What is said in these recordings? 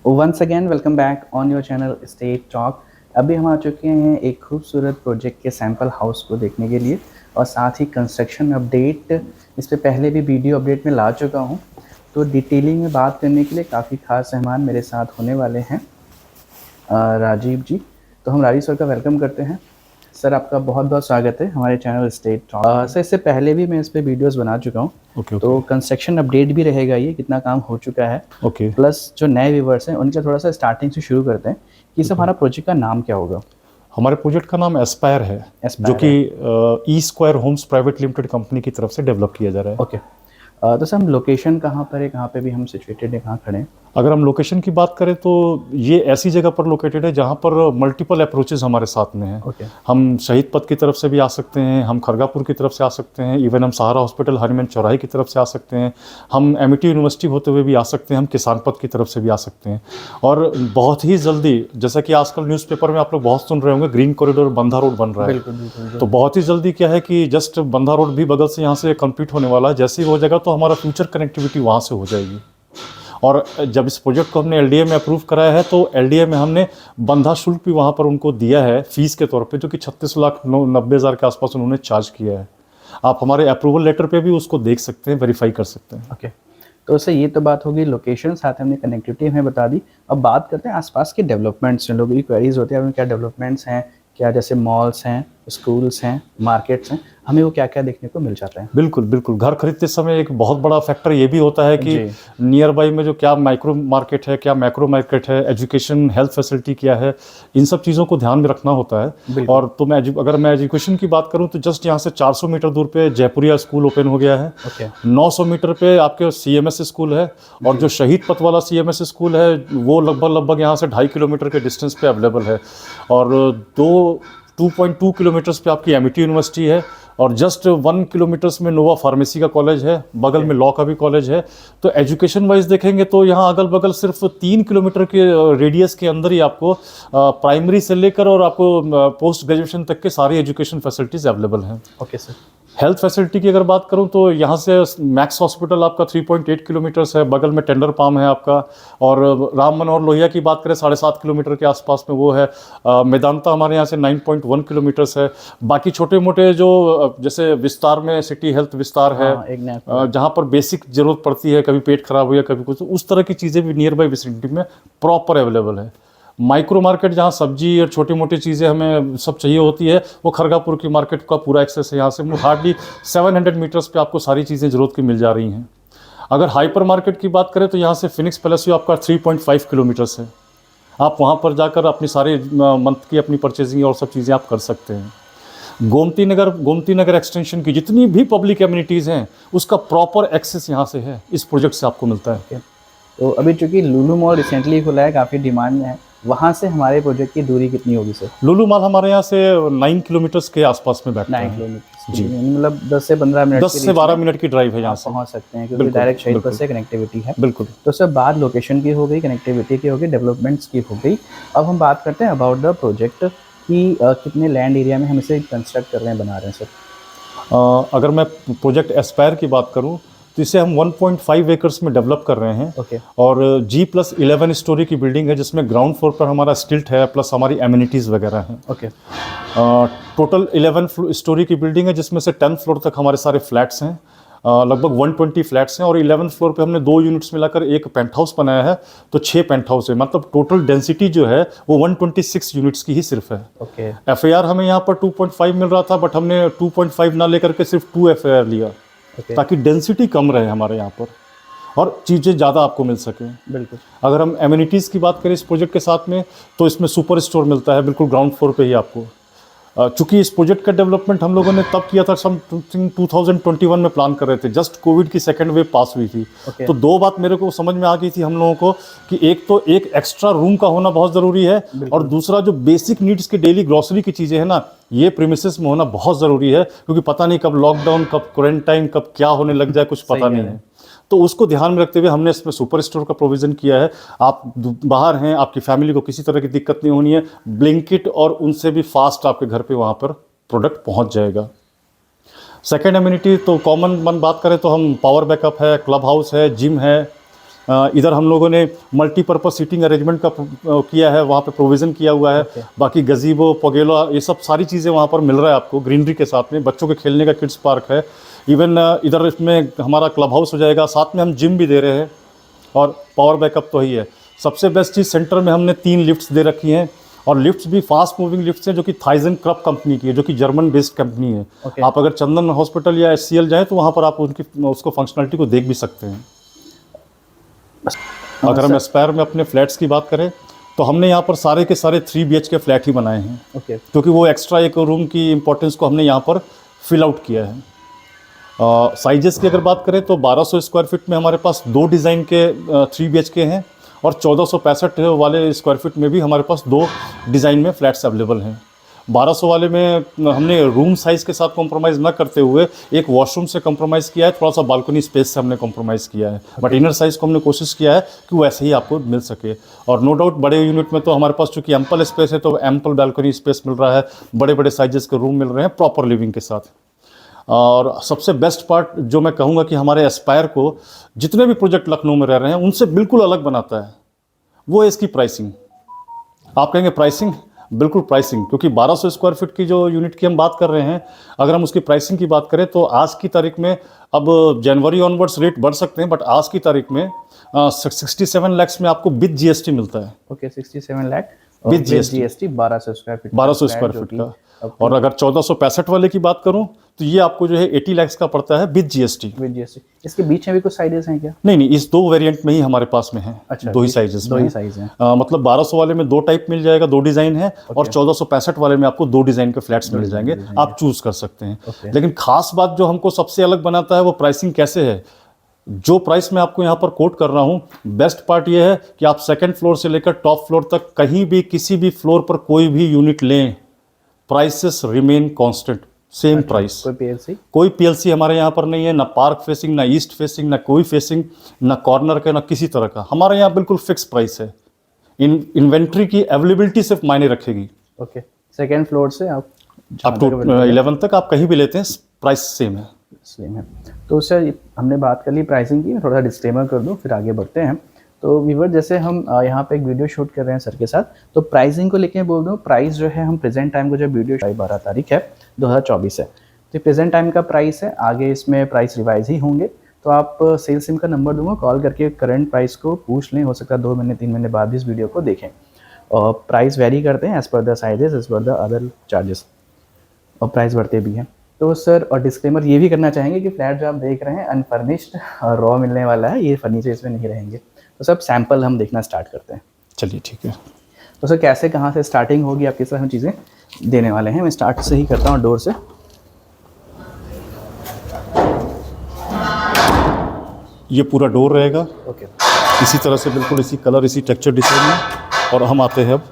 Once again welcome back on your channel state talk. अभी हम आ चुके हैं एक खूबसूरत प्रोजेक्ट के सैंपल हाउस को देखने के लिए और साथ ही कंस्ट्रक्शन अपडेट इस पे पहले भी वीडियो अपडेट में ला चुका हूँ। तो डिटेलिंग में बात करने के लिए काफ़ी खास मेहमान मेरे साथ होने वाले हैं राजीव जी। तो हम राजीव सर का वेलकम करते हैं। सर आपका बहुत बहुत स्वागत है हमारे चैनल स्टेट टॉक। सर इससे पहले भी मैं इस पे वीडियोस बना चुका हूँ। तो कंस्ट्रक्शन अपडेट भी रहेगा, ये कितना काम हो चुका है। प्लस जो नए व्यूवर्स हैं उनका थोड़ा सा स्टार्टिंग से शुरू करते हैं कि सब हमारा प्रोजेक्ट का नाम क्या होगा। हमारे प्रोजेक्ट का नाम एस्पायर है, जो कि E square homes private limited company की तरफ से डेवलप किया जा रहा है। ओके तो सर हम लोकेशन कहाँ पर है, कहाँ पे भी हम सिचुएटेड है, कहाँ खड़े हैं? अगर हम लोकेशन की बात करें तो ये ऐसी जगह पर लोकेटेड है जहाँ पर मल्टीपल अप्रोचेस हमारे साथ में हैं। हम शहीद पथ की तरफ से भी आ सकते हैं, हम खरगापुर की तरफ से आ सकते हैं, इवन हम सहारा हॉस्पिटल हरिमन चौराहे की तरफ से आ सकते हैं, हम एमिटी यूनिवर्सिटी होते हुए भी आ सकते हैं, हम किसान पथ की तरफ से भी आ सकते हैं। और बहुत ही जल्दी, जैसा कि आजकल न्यूज़पेपर में आप लोग बहुत सुन रहे होंगे, ग्रीन कॉरिडोर बंधा रोड बन रहा है। बिल्कुल। तो बहुत ही जल्दी क्या है कि जस्ट बंधा रोड भी बगल से यहाँ से कंप्लीट होने वाला है। जैसे ही हो जाएगा तो हमारा फ्यूचर कनेक्टिविटी वहाँ से हो जाएगी। और जब इस प्रोजेक्ट को हमने एलडीए में अप्रूव कराया है तो एलडीए में हमने बंधा शुल्क भी वहाँ पर उनको दिया है फीस के तौर पे, जो कि 36,90,000 के आसपास उन्होंने चार्ज किया है। आप हमारे अप्रूवल लेटर पे भी उसको देख सकते हैं, वेरीफाई कर सकते हैं। ओके तो सर ये तो बात होगी लोकेशन, साथ हमने कनेक्टिविटी हमें बता दी। अब बात करते हैं आसपास के डेवलपमेंट्स। जो लोगों की क्वेरीज होती है उनमें क्या डेवलपमेंट्स हैं, क्या जैसे मॉल्स हैं, स्कूल्स हैं, मार्केट्स हैं, हमें वो क्या क्या देखने को मिल जाता है? बिल्कुल बिल्कुल। घर खरीदते समय एक बहुत बड़ा फैक्टर ये भी होता है कि नियर बाई में जो क्या माइक्रो मार्केट है, क्या मैक्रो मार्केट है, एजुकेशन हेल्थ फैसिलिटी क्या है, इन सब चीज़ों को ध्यान में रखना होता है। और तो अगर मैं एजुकेशन की बात करूँ तो जस्ट यहाँ से 400 मीटर दूर पे जयपुरिया स्कूल ओपन हो गया है। 900 मीटर पे आपके CMS स्कूल है, और जो शहीद पथ वाला CMS स्कूल है वो लगभग यहाँ से 2.5 किलोमीटर के डिस्टेंस पे अवेलेबल है। और 2.2 किलोमीटर्स पे आपकी एमिटी यूनिवर्सिटी है, और जस्ट 1 किलोमीटर्स में नोवा फार्मेसी का कॉलेज है, बगल में लॉ का भी कॉलेज है। तो एजुकेशन वाइज देखेंगे तो यहाँ अगल बगल सिर्फ 3 किलोमीटर के रेडियस के अंदर ही आपको प्राइमरी से लेकर और आपको पोस्ट ग्रेजुएशन तक के सारी एजुकेशन फैसिलिटीज़ अवेलेबल हैं। Okay sir. हेल्थ फैसिलिटी की अगर बात करूं तो यहाँ से मैक्स हॉस्पिटल आपका 3.8 किलोमीटर्स है, बगल में टेंडर पाम है आपका। और राम मनोहर लोहिया की बात करें 7.5 किलोमीटर के आसपास में वो है। मेदांता हमारे यहाँ से 9.1 किलोमीटर्स है। बाकी छोटे मोटे जो जैसे विस्तार में सिटी हेल्थ विस्तार है, जहाँ पर बेसिक जरूरत पड़ती है, कभी पेट खराब हो या कभी कुछ, उस तरह की चीज़ें भी नियर बाई विसिनिटी में प्रॉपर अवेलेबल है। माइक्रो मार्केट जहाँ सब्जी और छोटी मोटी चीज़ें हमें सब चाहिए होती है, वो खरगापुर की मार्केट का पूरा एक्सेस है। यहाँ से हार्डली 700 मीटर्स पे आपको सारी चीज़ें ज़रूरत की मिल जा रही हैं। अगर हाइपर मार्केट की बात करें तो यहाँ से फिनिक्स पैलेस आपका 3.5 किलोमीटर्स है। आप वहाँ पर जाकर अपनी सारी मंथ की अपनी परचेजिंग और सब चीज़ें आप कर सकते हैं। गोमती नगर एक्सटेंशन की जितनी भी पब्लिक एमिनिटीज़ हैं उसका प्रॉपर एक्सेस यहाँ से है, इस प्रोजेक्ट से आपको मिलता है। तो अभी चूँकि लुलु मॉल रिसेंटली खुला है, काफ़ी डिमांड में है, वहाँ से हमारे प्रोजेक्ट की दूरी कितनी होगी सर? लुलु मॉल हमारे यहाँ से 9 किलोमीटर्स के आसपास में बैठता है। 9 किलोमीटर जी, मतलब 10 से 15 मिनट 10 से 12 मिनट की ड्राइव है, यहाँ से पहुँच सकते हैं, क्योंकि डायरेक्ट शहीद पथ से कनेक्टिविटी है। बिल्कुल। तो सर बात लोकेशन की हो गई, कनेक्टिविटी की हो गई, डेवलपमेंट्स की हो गई। अब हम बात करते हैं अबाउट द प्रोजेक्ट कि कितने लैंड एरिया में हम इसे कंस्ट्रक्ट कर रहे हैं, बना रहे हैं सर? अगर मैं प्रोजेक्ट एस्पायर की बात करूँ तो इसे हम 1.5 एकर्स में डेवलप कर रहे हैं। और G+11 स्टोरी की बिल्डिंग है, जिसमें ग्राउंड फ्लोर पर हमारा स्टिल्ट है, प्लस हमारी एमिनिटीज़ वगैरह हैं। टोटल 11 स्टोरी की बिल्डिंग है, जिसमें से 10th फ्लोर तक हमारे सारे फ्लैट्स हैं। लगभग 120 फ्लैट्स हैं, और 11th फ्लोर पे हमने 2 यूनिट्स मिलाकर एक पेंट हाउस बनाया है, तो 6 पेंट हाउस है। मतलब टोटल डेंसिटी जो है वो 126 यूनिट्स की ही सिर्फ है। FAR हमें यहाँ पर 2.5 मिल रहा था, बट हमने 2.5 ना लेकर के सिर्फ 2 FAR लिया, ताकि डेंसिटी कम रहे हमारे यहाँ पर और चीज़ें ज़्यादा आपको मिल सकें। बिल्कुल। अगर हम एमिनिटीज़ की बात करें इस प्रोजेक्ट के साथ में, तो इसमें सुपर स्टोर मिलता है बिल्कुल ग्राउंड फ्लोर पे ही आपको। चूँकि इस प्रोजेक्ट का डेवलपमेंट हम लोगों ने तब किया था, 2021 में प्लान कर रहे थे, जस्ट कोविड की सेकेंड वेव पास हुई थी। तो 2 बात मेरे को समझ में आ गई थी हम लोगों को कि एक तो एक एक्स्ट्रा रूम का होना बहुत ज़रूरी है, और दूसरा जो बेसिक नीड्स की डेली ग्रॉसरी की चीज़ें हैं ना, ये प्रीमिसेस में होना बहुत ज़रूरी है, क्योंकि पता नहीं कब लॉकडाउन, कब क्वारंटाइन, कब क्या होने लग जाए, कुछ पता नहीं है। तो उसको ध्यान में रखते हुए हमने इसमें सुपर स्टोर का प्रोविज़न किया है। आप बाहर हैं, आपकी फैमिली को किसी तरह की दिक्कत नहीं होनी है, ब्लिंकिट और उनसे भी फास्ट आपके घर पे वहाँ पर प्रोडक्ट पहुँच जाएगा। सेकेंड एमिनिटी तो कॉमन बात करें तो हम पावर बैकअप है, क्लब हाउस है, जिम है, इधर हम लोगों ने मल्टीपर्पज सीटिंग अरेंजमेंट का किया है, वहाँ पे प्रोविज़न किया हुआ है। बाकी गजीबो, पगेलो, ये सब सारी चीज़ें वहाँ पर मिल रहा है आपको ग्रीनरी के साथ में। बच्चों के खेलने का किड्स पार्क है। इवन इधर इसमें हमारा क्लब हाउस हो जाएगा, साथ में हम जिम भी दे रहे हैं और पावर बैकअप तो ही है। सबसे बेस्ट चीज़, सेंटर में हमने 3 लिफ्ट्स दे रखी हैं और लिफ्ट्स भी फास्ट मूविंग लिफ्ट्स हैं जो कि थाइजन क्रब कंपनी की है, जो कि जर्मन बेस्ड कंपनी है। आप अगर चंदन हॉस्पिटल या SCL जाएँ तो वहाँ पर आप उनकी उसको फंक्शनलिटी को देख भी सकते हैं। अगर हम एस्पायर में अपने फ्लैट्स की बात करें तो हमने यहाँ पर सारे के सारे 3 BHK फ्लैट ही बनाए हैं, क्योंकि वो एक्स्ट्रा एक रूम की इंपॉर्टेंस को हमने यहाँ पर फिल आउट किया है। साइजेस की अगर बात करें तो 1200 स्क्वायर फीट में हमारे पास 2 डिज़ाइन के 3 BHK हैं और 1465 वाले स्क्वायर फीट में भी हमारे पास 2 डिज़ाइन में फ्लैट्स अवेलेबल हैं। 1200 वाले में हमने रूम साइज़ के साथ कॉम्प्रोमाइज़ ना करते हुए एक वॉशरूम से कॉम्प्रोमाइज़ किया है, थोड़ा सा बालकनी स्पेस से हमने कॉम्प्रोमाइज़ किया है, बट इनर साइज़ को हमने कोशिश किया है कि वो ऐसे ही आपको मिल सके। और नो डाउट बड़े यूनिट में तो हमारे पास चूँकि एम्पल स्पेस है तो एम्पल बालकनी स्पेस मिल रहा है, बड़े बड़े साइजेस के रूम मिल रहे हैं प्रॉपर लिविंग के साथ। और सबसे बेस्ट पार्ट जो मैं कहूँगा कि हमारे एस्पायर को जितने भी प्रोजेक्ट लखनऊ में रह रहे हैं उनसे बिल्कुल अलग बनाता है, वो है इसकी प्राइसिंग। आप कहेंगे प्राइसिंग, बिल्कुल प्राइसिंग, क्योंकि 1200 स्क्वायर फीट की जो यूनिट की हम बात कर रहे हैं, अगर हम उसकी प्राइसिंग की बात करें तो आज की तारीख में, अब जनवरी ऑनवर्ड्स रेट बढ़ सकते हैं, बट आज की तारीख में 67 लाख में आपको विद GST मिलता है। 67 lakh with GST 1200 square feet, 1200 square feet का। और अगर 1465 वाले की बात करूं तो ये आपको जो है 80 लाख का पड़ता है विद GST। इसके बीच में भी कुछ साइजेस हैं क्या? नहीं, इस 2 वेरिएंट में ही हमारे पास में है। अच्छा, 2 ही साइजेस में, 2 ही साइज हैं। मतलब 1200 वाले में 2 टाइप मिल जाएगा, 2 डिज़ाइन है, और 1465 वाले में आपको 2 डिज़ाइन के फ्लैट्स मिल जाएंगे, आप चूज कर सकते हैं। लेकिन खास बात जो हमको सबसे अलग बनाता है वो प्राइसिंग कैसे है। जो प्राइस मैं आपको यहाँ पर कोट कर रहा हूँ, बेस्ट पार्ट ये है कि आप सेकंड फ्लोर से लेकर टॉप फ्लोर तक कहीं भी किसी भी फ्लोर पर कोई भी यूनिट लें, prices remain constant, same price. कोई PLC हमारे यहाँ पर नहीं है, ना पार्क फेसिंग, ना ईस्ट फेसिंग, ना कोई फेसिंग, ना कॉर्नर का, ना किसी तरह का। हमारे यहाँ बिल्कुल फिक्स प्राइस है। इन्वेंट्री की अवेलेबिलिटी सिर्फ मायने रखेगी। ओके, सेकंड फ्लोर से आप अप टू 11 तक आप कहीं भी लेते हैं, प्राइस सेम है। तो सर हमने बात कर ली प्राइसिंग की, मैं थोड़ा सा डिस्क्लेमर कर दूं फिर आगे बढ़ते हैं। तो व्यूअर, जैसे हम यहाँ पे एक वीडियो शूट कर रहे हैं सर के साथ, तो प्राइसिंग को लेके बोल दूँ, प्राइस जो है हम प्रेजेंट टाइम को, जो वीडियो 12 तारीख है 2024 है, तो प्रेजेंट टाइम का प्राइस है। आगे इसमें प्राइस रिवाइज ही होंगे, तो आप सेल्स टीम का नंबर दूंगा, कॉल करके करंट प्राइस को पूछ लें। हो सकता है 2 महीने 3 महीने बाद भी इस वीडियो को देखें। और प्राइस वेरी करते हैं as per the sizes, as per the other charges, और प्राइस बढ़ते भी हैं। तो सर, और डिस्क्लेमर ये भी करना चाहेंगे कि फ्लैट जो आप देख रहे हैं अनफर्निश्ड और रॉ मिलने वाला है, ये फर्नीचर इसमें नहीं रहेंगे। तो सब सैंपल हम देखना स्टार्ट करते हैं। चलिए ठीक है। तो सर कैसे, कहाँ से स्टार्टिंग होगी, आप किस तरह हम चीज़ें देने वाले हैं? मैं स्टार्ट से ही करता हूँ, डोर से। ये पूरा डोर रहेगा ओके, इसी तरह से, बिल्कुल इसी कलर, इसी टेक्सचर डिजाइन में। और हम आते हैं अब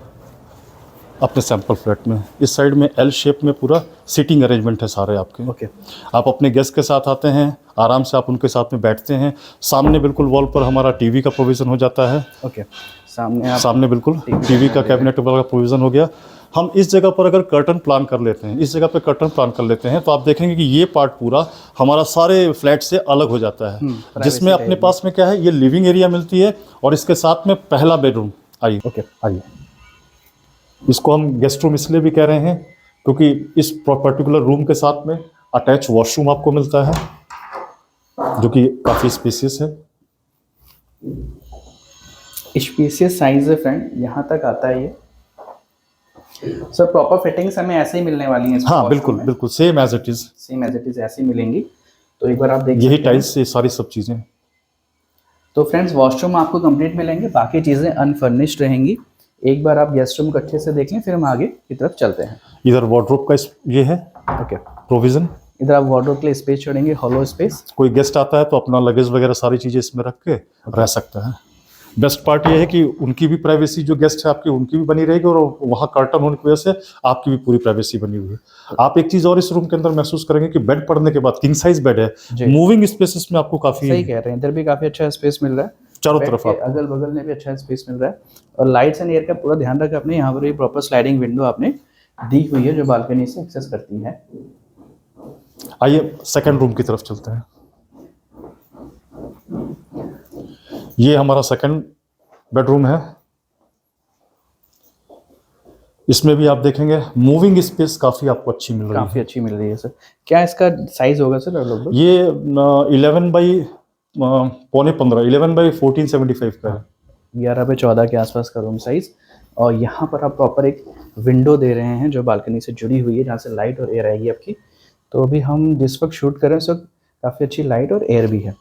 अपने सैंपल फ्लैट में। इस साइड में L शेप में पूरा सीटिंग अरेंजमेंट है सारे आपके। ओके, आप अपने गेस्ट के साथ आते हैं, आराम से आप उनके साथ में बैठते हैं। सामने बिल्कुल वॉल पर हमारा टीवी का प्रोविज़न हो जाता है। ओके, सामने बिल्कुल टीवी का कैबिनेट वाला प्रोविज़न हो गया। हम इस जगह पर अगर कर्टन प्लान कर लेते हैं, इस जगह पे कर्टन प्लान कर लेते हैं, तो आप देखेंगे कि ये पार्ट पूरा हमारा सारे फ्लैट से अलग हो जाता है, जिसमें अपने पास में क्या है, ये लिविंग एरिया मिलती है और इसके साथ में पहला बेडरूम। आइए, ओके, आइए। इसको हम गेस्ट रूम इसलिए भी कह रहे हैं क्योंकि इस पर्टिकुलर रूम के साथ में अटैच वॉशरूम आपको मिलता है, जो कि काफ़ी स्पेसियस है। स्पेसियस साइज है फ्रेंड, यहाँ तक आता है ये। सर प्रॉपर फिटिंग्स हमें ऐसे ही मिलने वाली हैं? हाँ बिल्कुल बिल्कुल, सेम एज इट इज ऐसे ही मिलेंगी। तो एक बार आप देख, यही टाइल्स से सारी सब चीज़ें। तो फ्रेंड्स, वॉशरूम आपको कंप्लीट मिलेंगे, बाकी चीज़ें अनफर्निश्ड रहेंगी। एक बार आप गेस्ट रूम को अच्छे से देख लें, फिर हम आगे की तरफ चलते हैं। इधर वार्डरोब का ये है, ओके, प्रोविज़न। इधर आप वार्डरोब के लिए स्पेस छोड़ेंगे, हॉलो स्पेस। कोई गेस्ट आता है तो अपना लगेज वगैरह सारी चीज़ें इसमें रख के रह सकता है। बेस्ट पार्ट ये है कि उनकी भी प्राइवेसी, जो गेस्ट है आपकी, उनकी भी बनी रहेगी, और वहाँ कर्टन होने की वजह से आपकी भी पूरी प्राइवेसी बनी हुई है। आप एक चीज़ और इस रूम के अंदर महसूस करेंगे कि बेड पड़ने के बाद किंग साइज बेड है, मूविंग स्पेसेस में आपको काफ़ी, सही कह रहे हैं, इधर भी काफ़ी अच्छा स्पेस मिल रहा है, चारों तरफ अगल बगल में भी अच्छा स्पेस मिल रहा है। और लाइट्स एंड एयर का पूरा ध्यान रखा आपने, यहाँ पर भी प्रॉपर स्लाइडिंग विंडो आपने दी हुई है जो बालकनी से एक्सेस करती है। आइए सेकंड रूम की तरफ चलते हैं। ये हमारा सेकंड बेडरूम है। इसमें भी आप देखेंगे मूविंग स्पेस काफ़ी आपको अच्छी मिल रही है। काफ़ी अच्छी मिल रही है सर। क्या इसका साइज होगा सर लगभग? ये 11 बाई पौने 15, 11 बाई 1475 का है। 11 बाई 14 के आसपास का रूम साइज। और यहाँ पर आप प्रॉपर एक विंडो दे रहे हैं जो बालकनी से जुड़ी हुई है, जहाँ से लाइट और एयर आएगी आपकी। तो अभी हम जिस वक्त शूट कर रहे हैं उस वक्त काफ़ी अच्छी लाइट और एयर भी है,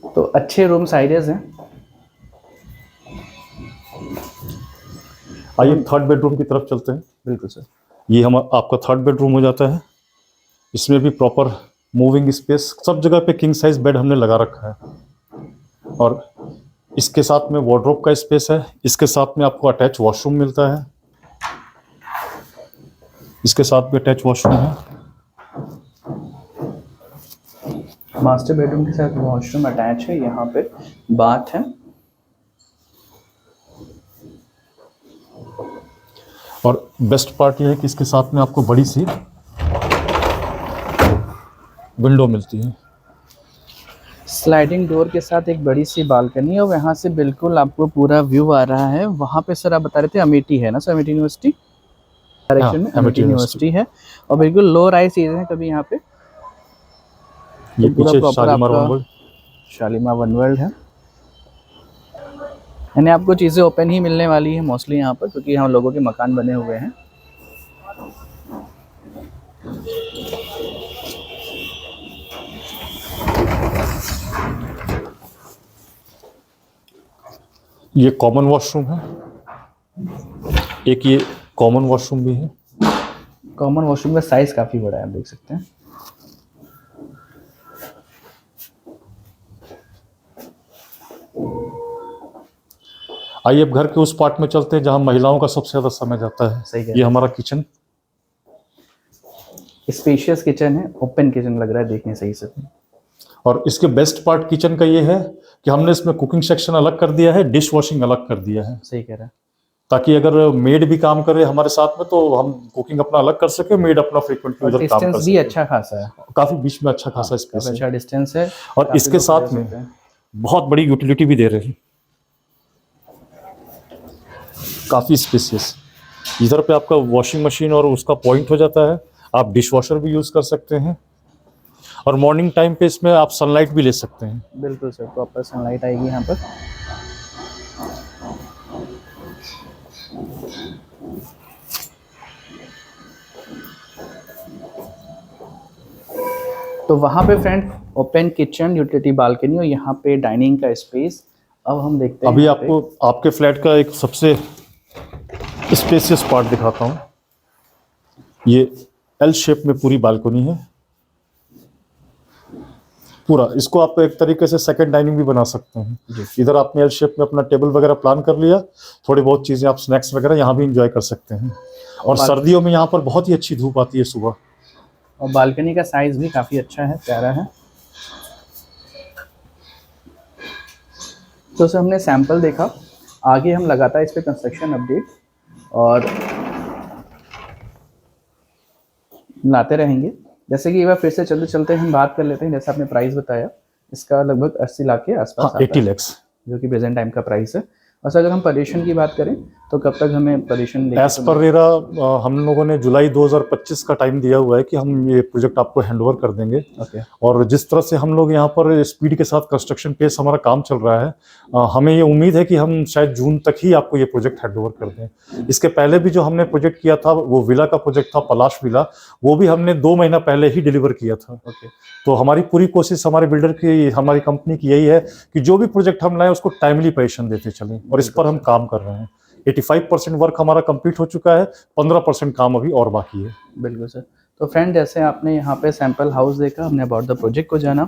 तो अच्छे रूम साइजेस हैं। आइए थर्ड बेडरूम की तरफ चलते हैं। बिल्कुल सर। ये हम आपका थर्ड बेडरूम हो जाता है। इसमें भी प्रॉपर मूविंग स्पेस, सब जगह पे किंग साइज बेड हमने लगा रखा है। और इसके साथ में वार्डरोब का स्पेस है। इसके साथ में आपको अटैच वॉशरूम मिलता है। इसके साथ में अटैच वॉशरूम है। मास्टर बेडरूम के साथ वॉशरूम अटैच है। यहाँ पे बाथ है। और बेस्ट पार्ट ये है कि इसके साथ में आपको बड़ी सी विंडो मिलती है। स्लाइडिंग डोर के साथ एक बड़ी सी बालकनी है और यहाँ से बिल्कुल आपको पूरा व्यू आ रहा है। वहाँ पे सर आप बता रहे थे अमेठी है ना सर? अमेठी यूनिवर्सिटी डायरेक्शन में अमेठी यूनिवर्सिटी है और बिल्कुल लो राइज चीजें हैं कभी यहाँ पे। ये तो पूरा पीछे प्रॉपर शालीमार आपका one world. Shalimar one world है। यानी आपको चीज़ें ओपन ही मिलने वाली है मोस्टली यहाँ पर, क्योंकि यहाँ लोगों के मकान बने हुए हैं। ये कॉमन वॉशरूम है। एक ये कॉमन वॉशरूम भी है। कॉमन वॉशरूम का साइज काफ़ी बड़ा है, आप देख सकते हैं। आइए अब घर के उस पार्ट में चलते हैं जहां महिलाओं का सबसे ज्यादा समय जाता है। सही है। ये हमारा किचन। स्पेशियस किचन है, ओपन किचन लग रहा है देखने सही से। और इसके बेस्ट पार्ट किचन का ये है कि हमने इसमें कुकिंग सेक्शन अलग कर दिया है, डिश वॉशिंग अलग कर दिया है, सही कह रहा है। ताकि अगर मेड भी काम करे हमारे साथ में तो हम कुकिंग अपना अलग कर सके, मेड अपना फ्रीक्वेंटली उधर काम कर डिस्टेंस भी सके। अच्छा खासा है। काफी बीच में अच्छा खासा स्पेस काफी है। अच्छा डिस्टेंस है। और काफी इसके लोग साथ रह में सकते हैं। बहुत बड़ी यूटिलिटी भी दे रहे हैं, काफी स्पेसियस। इधर पे आपका वॉशिंग मशीन और उसका पॉइंट हो जाता है। आप डिश वॉशर भी यूज कर सकते हैं और मॉर्निंग टाइम पे इसमें आप सनलाइट भी ले सकते हैं। बिल्कुल सर, प्रॉपर सनलाइट आएगी यहाँ पर। तो वहाँ पे friend open kitchen, utility balcony और यहाँ पे डाइनिंग का स्पेस। अब हम देखते हैं अभी आपको आपके फ्लैट का एक सबसे स्पेसियस पार्ट दिखाता हूँ। ये एल शेप में पूरी बालकनी है पूरा। इसको आप एक तरीके से सेकंड डाइनिंग भी बना सकते हैं। इधर आपने एल शेप में अपना टेबल वगैरह प्लान कर लिया, थोड़ी बहुत चीजें आप स्नैक्स वगैरह यहाँ भी इंजॉय कर सकते हैं। और सर्दियों में यहाँ पर बहुत ही अच्छी धूप आती है सुबह। और बालकनी का साइज भी काफी अच्छा है, प्यारा है। तो सर हमने सैंपल देखा, आगे हम लगातार इस पे कंस्ट्रक्शन अपडेट और लाते रहेंगे। जैसे कि एक बार फिर से चलते चलते हम बात कर लेते हैं। जैसे आपने प्राइस बताया, इसका लगभग 80 लाख के आसपास, 80 लाख, जो कि प्रेजेंट टाइम का प्राइस है। और अगर हम परेशन की बात करें तो कब तक हमें परेशन एज पर रेरा हम लोगों ने जुलाई 2025 का टाइम दिया हुआ है कि हम ये प्रोजेक्ट आपको हैंडओवर कर देंगे। और जिस तरह से हम लोग यहाँ पर स्पीड के साथ कंस्ट्रक्शन पेस हमारा काम चल रहा है, हमें ये उम्मीद है कि हम शायद जून तक ही आपको ये प्रोजेक्ट हैंडओवर कर दें। इसके पहले भी जो हमने प्रोजेक्ट किया था वो विला का प्रोजेक्ट था, पलाश विला, वो भी हमने 2 महीना पहले ही डिलीवर किया था। तो हमारी पूरी कोशिश हमारे बिल्डर की, हमारी कंपनी की यही है कि जो भी प्रोजेक्ट हम लाएं उसको टाइमली पोजीशन देते चलें, और इस पर हम काम कर रहे हैं। 85% वर्क हमारा कंप्लीट हो चुका है, 15% काम अभी और बाकी है। बिल्कुल सर। तो फ्रेंड, जैसे आपने यहाँ पे सैंपल हाउस देखा, हमने अबाउट द प्रोजेक्ट को जाना,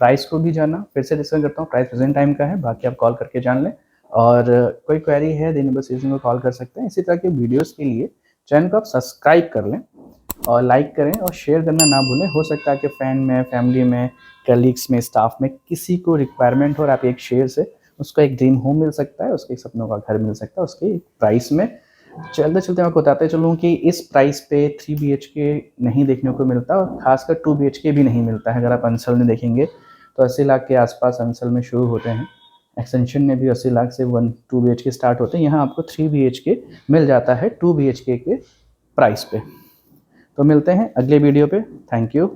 प्राइस को भी जाना। फिर से डिस्कस करता हूँ, प्राइस प्रेजेंट टाइम का है, बाकी आप कॉल करके जान लें। और कोई क्वेरी है दिन सीजन को कॉल कर सकते हैं। इसी तरह के वीडियोज़ के लिए चैनल को आप सब्सक्राइब कर लें और लाइक करें और शेयर करना ना भूलें। हो सकता है कि फ्रेंड में, फैमिली में, कलीग्स में, स्टाफ में किसी को रिक्वायरमेंट हो और आप एक शेयर से उसको एक ड्रीम होम मिल सकता है, उसके सपनों का घर मिल सकता है उसके प्राइस में। चलते चलते मैं बताते चलूँ कि इस प्राइस पे 3 BHK नहीं देखने को मिलता और खासकर 2 BHK भी नहीं मिलता है। अगर आप अंसल में देखेंगे तो 80 लाख के आसपास अंसल में शुरू होते हैं। एक्सटेंशन में भी 80 लाख से 1-2 BHK स्टार्ट होते हैं। यहाँ आपको 3 BHK मिल जाता है 2 BHK के प्राइस पे। तो मिलते हैं अगले वीडियो पे। Thank you.